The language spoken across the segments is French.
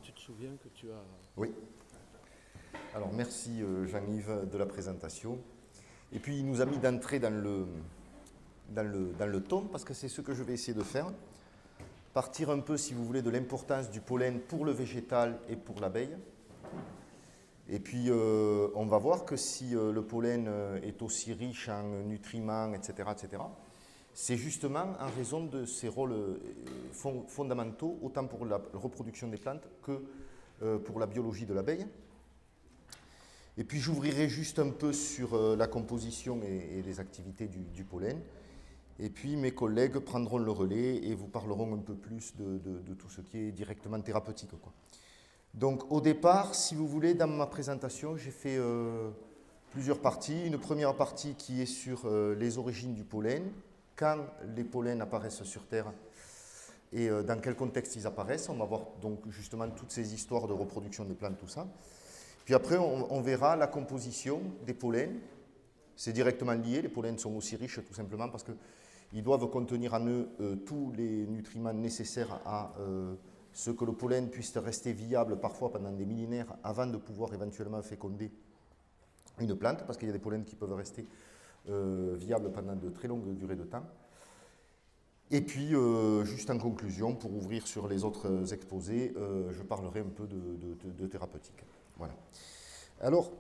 tu te souviens que tu as... Oui. Alors merci Jean-Yves de la présentation. Et puis il nous a mis d'entrée dans le ton, parce que c'est ce que je vais essayer de faire. Partir un peu, si vous voulez, de l'importance du pollen pour le végétal et pour l'abeille. Et puis on va voir que si le pollen est aussi riche en nutriments, etc., c'est justement en raison de ses rôles fondamentaux, autant pour la reproduction des plantes que pour la biologie de l'abeille. Et puis j'ouvrirai juste un peu sur la composition et les activités du pollen. Et puis mes collègues prendront le relais et vous parleront un peu plus de tout ce qui est directement thérapeutique, quoi. Donc au départ, si vous voulez, dans ma présentation, j'ai fait plusieurs parties. Une première partie qui est sur les origines du pollen, quand les pollens apparaissent sur Terre et dans quel contexte ils apparaissent. On va voir donc justement toutes ces histoires de reproduction des plantes, tout ça. Puis après, on verra la composition des pollens. C'est directement lié. Les pollens sont aussi riches tout simplement parce qu'ils doivent contenir en eux tous les nutriments nécessaires à ce que le pollen puisse rester viable parfois pendant des millénaires avant de pouvoir éventuellement féconder une plante, parce qu'il y a des pollens qui peuvent rester viables pendant de très longues durées de temps. Et puis, juste en conclusion, pour ouvrir sur les autres exposés, je parlerai un peu de thérapeutique. Voilà. Alors,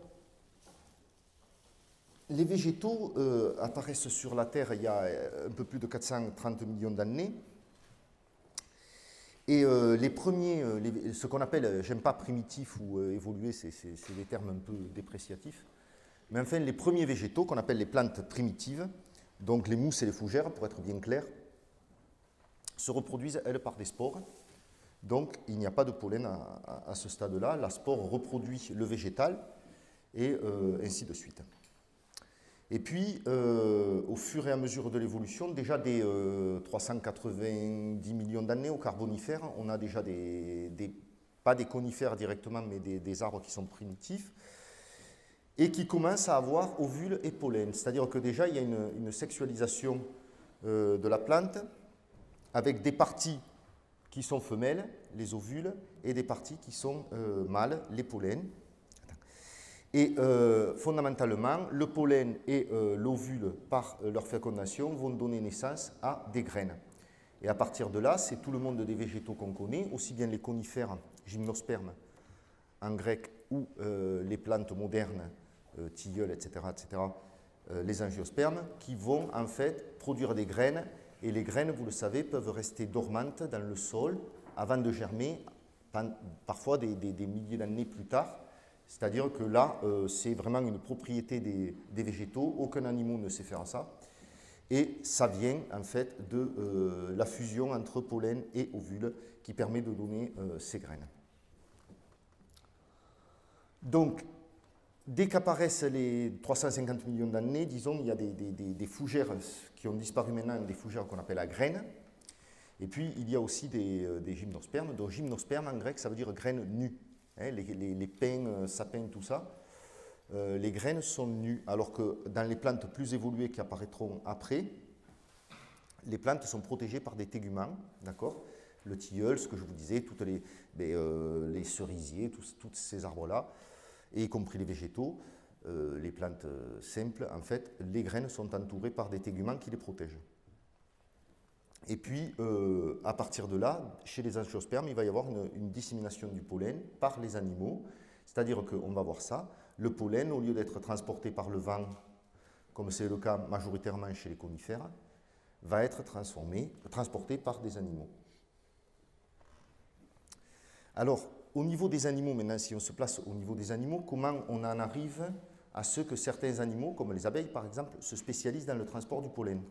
les végétaux apparaissent sur la Terre il y a un peu plus de 430 millions d'années. Et les premiers, ce qu'on appelle, j'aime pas primitif ou évolué, c'est des termes un peu dépréciatifs, mais enfin les premiers végétaux qu'on appelle les plantes primitives, donc les mousses et les fougères pour être bien clair, se reproduisent elles par des spores. Donc il n'y a pas de pollen à ce stade-là, la spore reproduit le végétal et ainsi de suite. Et puis, au fur et à mesure de l'évolution, déjà dès 390 millions d'années au Carbonifère, on a déjà pas des conifères directement, mais des arbres qui sont primitifs et qui commencent à avoir ovules et pollen. C'est-à-dire que déjà, il y a une sexualisation de la plante avec des parties qui sont femelles, les ovules, et des parties qui sont mâles, les pollens. Et fondamentalement, le pollen et l'ovule, par leur fécondation, vont donner naissance à des graines. Et à partir de là, c'est tout le monde des végétaux qu'on connaît, aussi bien les conifères, gymnospermes en grec, ou les plantes modernes, tilleuls, etc., les angiospermes, qui vont en fait produire des graines. Et les graines, vous le savez, peuvent rester dormantes dans le sol avant de germer, parfois des milliers d'années plus tard. C'est-à-dire que là, c'est vraiment une propriété des végétaux, aucun animal ne sait faire ça. Et ça vient en fait de la fusion entre pollen et ovule qui permet de donner ces graines. Donc, dès qu'apparaissent les 350 millions d'années, disons, il y a des fougères qui ont disparu maintenant, des fougères qu'on appelle à graines. Et puis, il y a aussi des gymnospermes. Donc, gymnosperme en grec, ça veut dire graines nues. Hein, les pins, sapins, tout ça, les graines sont nues, alors que dans les plantes plus évoluées qui apparaîtront après, les plantes sont protégées par des téguments, d'accord? Le tilleul, ce que je vous disais, toutes les cerisiers, tous ces arbres-là, et y compris les végétaux, les plantes simples, en fait, les graines sont entourées par des téguments qui les protègent. Et puis, à partir de là, chez les angiospermes, il va y avoir une dissémination du pollen par les animaux. C'est-à-dire qu'on va voir ça. Le pollen, au lieu d'être transporté par le vent, comme c'est le cas majoritairement chez les conifères, va être transporté par des animaux. Alors, au niveau des animaux, maintenant, si on se place au niveau des animaux, comment on en arrive à ce que certains animaux, comme les abeilles par exemple, se spécialisent dans le transport du pollen?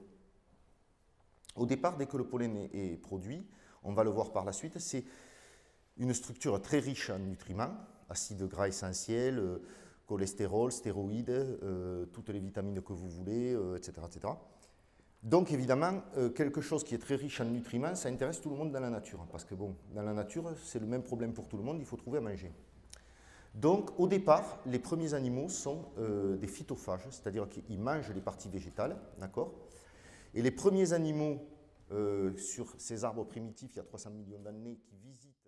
Au départ, dès que le pollen est produit, on va le voir par la suite, c'est une structure très riche en nutriments, acides gras essentiels, cholestérol, stéroïdes, toutes les vitamines que vous voulez, etc. Donc évidemment, quelque chose qui est très riche en nutriments, ça intéresse tout le monde dans la nature. Parce que bon, dans la nature, c'est le même problème pour tout le monde, il faut trouver à manger. Donc au départ, les premiers animaux sont des phytophages, c'est-à-dire qu'ils mangent les parties végétales, d'accord ? Et les premiers animaux sur ces arbres primitifs, il y a 300 millions d'années, qui visitent